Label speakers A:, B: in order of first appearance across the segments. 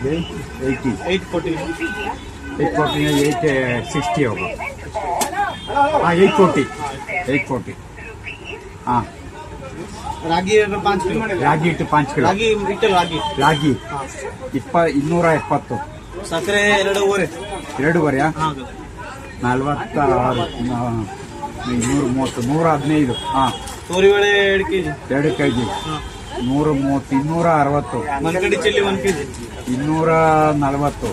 A: 80.
B: 840.
A: 840 860 होगा। हाँ 840 840। हाँ
B: ರಾಗಿ 5 ಕಿಲೋ.
A: ರಾಗಿ ಹಿಟ್ಟು 5 ಕಿಲೋ.
B: ರಾಗಿ ಇಟ್ಟಲ್ಲ ರಾಗಿ.
A: ರಾಗಿ 270.
B: ಸಕ್ಕರೆ 2.5.
A: 2.5
B: ಹಾಂ
A: 46 230 115. ಹಾಂ
B: ತೋರಿಬೇಳೆ 2 kg.
A: 2 kg 130 260.
B: ಮನ್ಕಡಿ ಚಿಲ್ಲಿ 1 kg.
A: 240.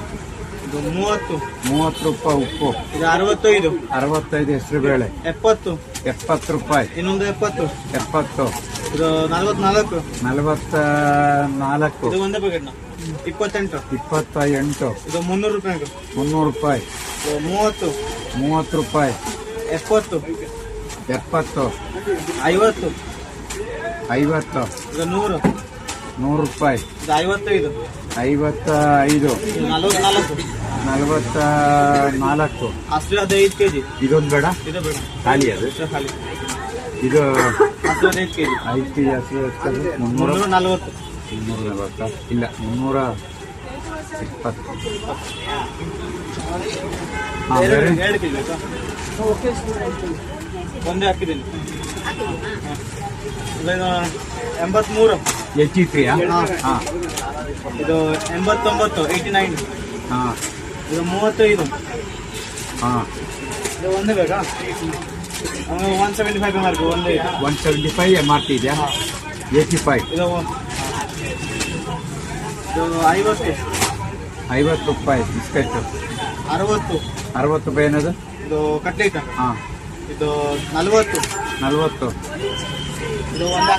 B: ಇದು 30.
A: 30 ರೂಪಾಯಿ ಉಪ್ಪು.
B: ಇದು 65.
A: 65 ಹೆಸರುಬೇಳೆ.
B: 70.
A: 70 ರೂಪಾಯಿ.
B: ಇನ್ನೊಂದು 70.
A: 70.
B: ಇದು 44.
A: 44.
B: ಇದು ಒಂದೇ ಪ್ಯಾಕೆಟ್ 28.
A: 28.
B: ಇದು 300 ರೂಪಾಯಿ.
A: 300 ರೂಪಾಯಿ.
B: 30.
A: 30 ರೂಪಾಯಿ.
B: 70.
A: 70.
B: 50.
A: 50.
B: ಇದು 100.
A: 100 ರೂಪಾಯಿ.
B: ಇದು 55.
A: 55.
B: ಇದು 44.
A: 44.
B: ಹಸಿರು ಅದು 5 kg.
A: ಇದೊಂದು ಬೇಡ,
B: ಇದು ಬೇಡ
A: ಖಾಲಿ ಅದು.
B: ಖಾಲಿ.
A: ಇದು
B: ಹಸಿರು 5 kg.
A: 5 kg ಹಸಿರು ಎಷ್ಟದು?
B: 340.
A: 340 ಇಲ್ಲ 320. ಹಾಂ ಬೇರೆ
B: 2 kg ಬೇಕಾ? ಒಂದೇ ಹಾಕಿದ್ದೀನಿ. ಇದು 83.
A: 83. ಹಾಂ
B: ಇದು 89. 89.
A: ಹಾಂ
B: ಇದು 35.
A: ಹಾಂ
B: ಇದು ಒಂದೇ ಬೇಕಾ? 175 ಮಾರ್ಕ್ ಒಂದೇ.
A: 175 MRP ಇದೆಯಾ? 85.
B: ಇದು 50.
A: 50 ರೂಪಾಯಿ ಬಿಸ್ಕೆಟ್.
B: 60.
A: 60 ರೂಪಾಯಿ ಏನದು?
B: ಇದು ಕಟ್ಲೇಟ್.
A: ಹಾಂ
B: ಇದು 40.
A: 40.
B: ಇದು ಒಂದು